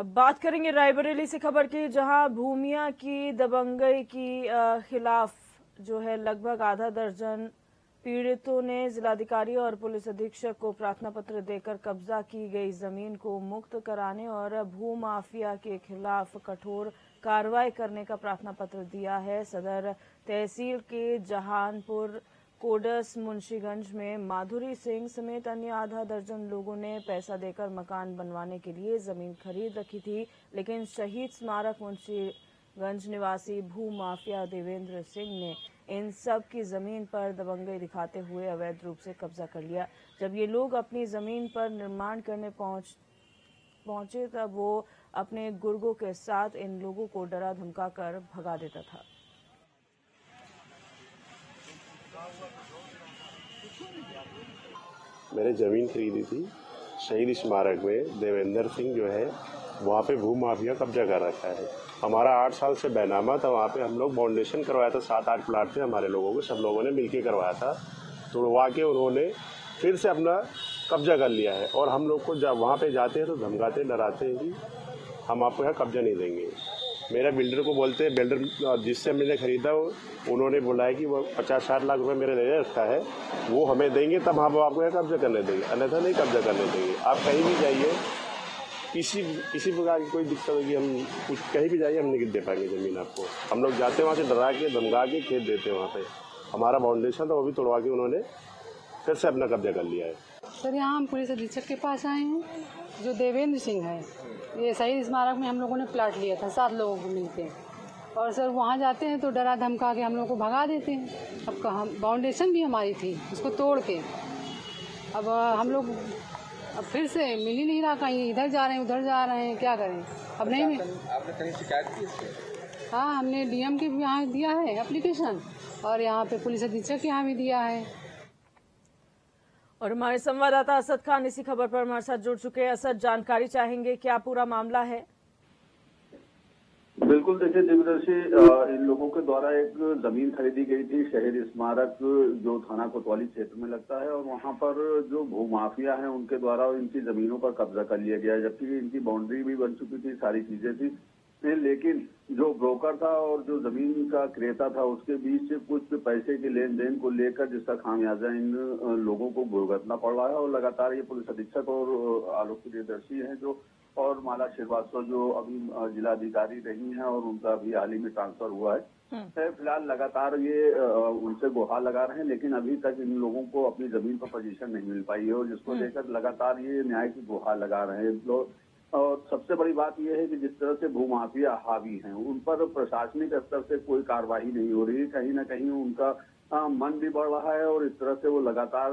अब बात करेंगे रायबरेली से खबर की, जहां भूमिया की दबंगई की खिलाफ जो है लगभग आधा दर्जन पीड़ितों ने जिलाधिकारी और पुलिस अधीक्षक को प्रार्थना पत्र देकर कब्जा की गई जमीन को मुक्त कराने और भू माफिया के खिलाफ कठोर कार्रवाई करने का प्रार्थना पत्र दिया है। सदर तहसील के जहानपुर कोडस मुंशीगंज में माधुरी सिंह समेत अन्य आधा दर्जन लोगों ने पैसा देकर मकान बनवाने के लिए जमीन खरीद रखी थी, लेकिन शहीद स्मारक मुंशीगंज निवासी भू माफिया देवेंद्र सिंह ने इन सब की जमीन पर दबंगई दिखाते हुए अवैध रूप से कब्जा कर लिया। जब ये लोग अपनी जमीन पर निर्माण करने पहुंचे तब वो अपने गुर्गों के साथ इन लोगों को डरा धमका कर भगा देता था। मैंने ज़मीन खरीदी थी शहीद स्मारक में। देवेंद्र सिंह जो है वहाँ पे भू माफिया कब्जा कर रखा है। हमारा 8 साल से बैनामा था। वहाँ पे हम लोग फाउंडेशन करवाया था। 7-8 प्लाट थे हमारे लोगों को, सब लोगों ने मिलके करवाया था। तोड़वा के उन्होंने फिर से अपना कब्जा कर लिया है और हम लोग को जब वहाँ पे जाते हैं तो धमकाते डराते हैं कि हम आपको यहाँ कब्जा नहीं देंगे। मेरा बिल्डर को बोलते हैं, बिल्डर जिससे मैंने खरीदा उन्होंने बोला है कि वो 50-60 लाख रुपए मेरे ले रखा है, वो हमें देंगे तब हम आपको यहाँ कब्जा करने देंगे, अन्यथा नहीं कब्जा करने देंगे। आप कहीं भी जाइए, किसी प्रकार की कोई दिक्कत होगी, हम कुछ कहीं भी जाइए हम नहीं दे पाएंगे ज़मीन आपको। हम लोग जाते हैं वहाँ से डरा के धमका के खेत देते हैं। वहाँ पे हमारा फाउंडेशन था, वो भी तोड़वा के उन्होंने फिर से अपना कब्जा कर लिया है। सर यहाँ हम पुलिस अधीक्षक के पास आए हैं, जो देवेंद्र सिंह है। ये शहीद स्मारक में हम लोगों ने प्लाट लिया था 7 लोगों को मिलके, और सर वहाँ जाते हैं तो डरा धमका के हम लोग को भगा देते हैं। अब हम फाउंडेशन भी हमारी थी, उसको तोड़ के अब हम लोग अब फिर से मिल ही नहीं रहा, कहीं इधर जा रहे हैं उधर जा रहे हैं, क्या करें अब नहीं मिल। आपने कहीं शिकायत की इसकी? हाँ, हमने डीएम के भी यहाँ दिया है एप्लीकेशन, और यहाँ पे पुलिस अधीक्षक के यहाँ भी दिया है। और हमारे संवाददाता असद खान इसी खबर पर हमारे साथ जुड़ चुके हैं। असद, जानकारी चाहेंगे, क्या पूरा मामला है? बिल्कुल, देखिए दिव्यदर्शी, इन लोगों के द्वारा एक जमीन खरीदी गई थी शहीद स्मारक, जो थाना कोतवाली क्षेत्र में लगता है, और वहां पर जो भू माफिया हैं उनके द्वारा इनकी जमीनों पर कब्जा कर लिया गया है। जबकि इनकी बाउंड्री भी बन चुकी थी, सारी चीजें थी, लेकिन जो ब्रोकर था और जो जमीन का क्रेता था उसके बीच कुछ पैसे के लेन देन को लेकर जिसका खामियाजा इन लोगों को भुगतना पड़ रहा है। और लगातार ये पुलिस अधीक्षक और आलोक प्रियदर्शी हैं जो, और माला श्रीवास्तव जो अभी जिलाधिकारी रही हैं और उनका अभी हाल ही में ट्रांसफर हुआ है। फिलहाल लगातार ये उनसे गुहार लगा रहे हैं, लेकिन अभी तक इन लोगों को अपनी जमीन पर पोजीशन नहीं मिल पाई है, और जिसको लेकर लगातार ये न्याय की गुहार लगा रहे हैं लोग। और सबसे बड़ी बात यह है कि जिस तरह से भूमाफिया हावी हैं उन पर प्रशासनिक स्तर से कोई कार्रवाई नहीं हो रही है। कहीं ना कहीं उनका मन भी बढ़ रहा है, और इस तरह से वो लगातार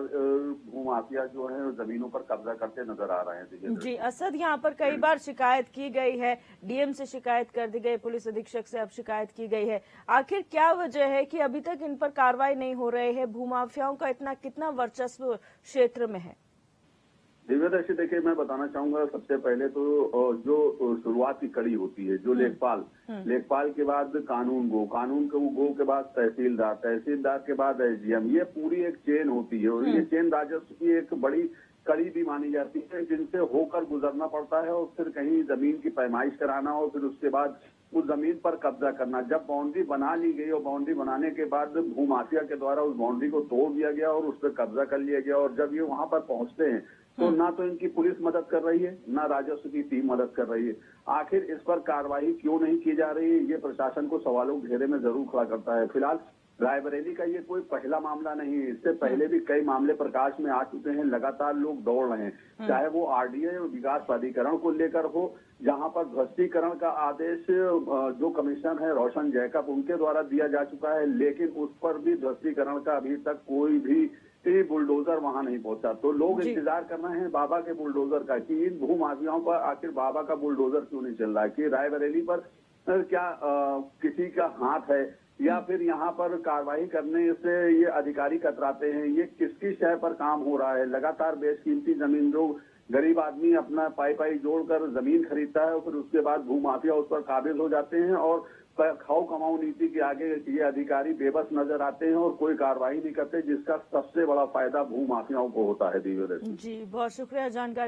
भूमाफिया जो है जमीनों पर कब्जा करते नजर आ रहे हैं। जी असद, यहाँ पर कई बार शिकायत की गई है, डीएम से शिकायत कर दी गई, पुलिस अधीक्षक से अब शिकायत की गई है। आखिर क्या वजह है कि अभी तक इन पर कार्रवाई नहीं हो रही है? भूमाफियाओं का कितना वर्चस्व क्षेत्र में है? दिव्यदर्शी, देखिए मैं बताना चाहूंगा, सबसे पहले तो जो शुरुआत की कड़ी होती है, जो लेखपाल के बाद कानून गो के बाद तहसीलदार के बाद एसडीएम, ये पूरी एक चेन होती है, और ये चेन राजस्व की एक बड़ी कड़ी भी मानी जाती है, जिनसे होकर गुजरना पड़ता है, और फिर कहीं जमीन की पैमाइश कराना, और फिर उसके बाद उस जमीन पर कब्जा करना। जब बाउंड्री बना ली गई और बाउंड्री बनाने के बाद भूमाफिया के द्वारा उस बाउंड्री को तोड़ दिया गया और उस पर कब्जा कर लिया गया, और जब ये वहां पर पहुंचते हैं तो ना तो इनकी पुलिस मदद कर रही है, ना राजस्व की टीम मदद कर रही है। आखिर इस पर कार्रवाई क्यों नहीं की जा रही है, ये प्रशासन को सवालों के घेरे में जरूर खड़ा करता है। फिलहाल रायबरेली का ये कोई पहला मामला नहीं है, इससे पहले भी कई मामले प्रकाश में आ चुके हैं। लगातार लोग दौड़ रहे हैं, चाहे वो आरडीए विकास प्राधिकरण को लेकर हो, जहां पर ध्वस्तीकरण का आदेश जो कमिश्नर है रोशन जैकब उनके द्वारा दिया जा चुका है, लेकिन उस पर भी ध्वस्तीकरण का अभी तक कोई भी बुलडोजर वहां नहीं पहुंचा। तो लोग इंतजार कर रहे हैं बाबा के बुलडोजर का, कि इन भूमाफियाओं पर आखिर बाबा का बुलडोजर क्यों नहीं चल रहा है, कि रायबरेली पर क्या किसी का हाथ है, या फिर यहाँ पर कार्रवाई करने से ये अधिकारी कतराते हैं। ये किसकी शय पर काम हो रहा है? लगातार बेशकीमती जमीन, जो गरीब आदमी अपना पाई जोड़कर जमीन खरीदता है, और फिर उसके बाद भूमाफिया उस पर काबिज हो जाते हैं, और खाओ कमाओ नीति के आगे ये अधिकारी बेबस नजर आते हैं और कोई कार्रवाई नहीं करते, जिसका सबसे बड़ा फायदा भूमाफियाओं को होता है। जी, बहुत शुक्रिया जानकारी।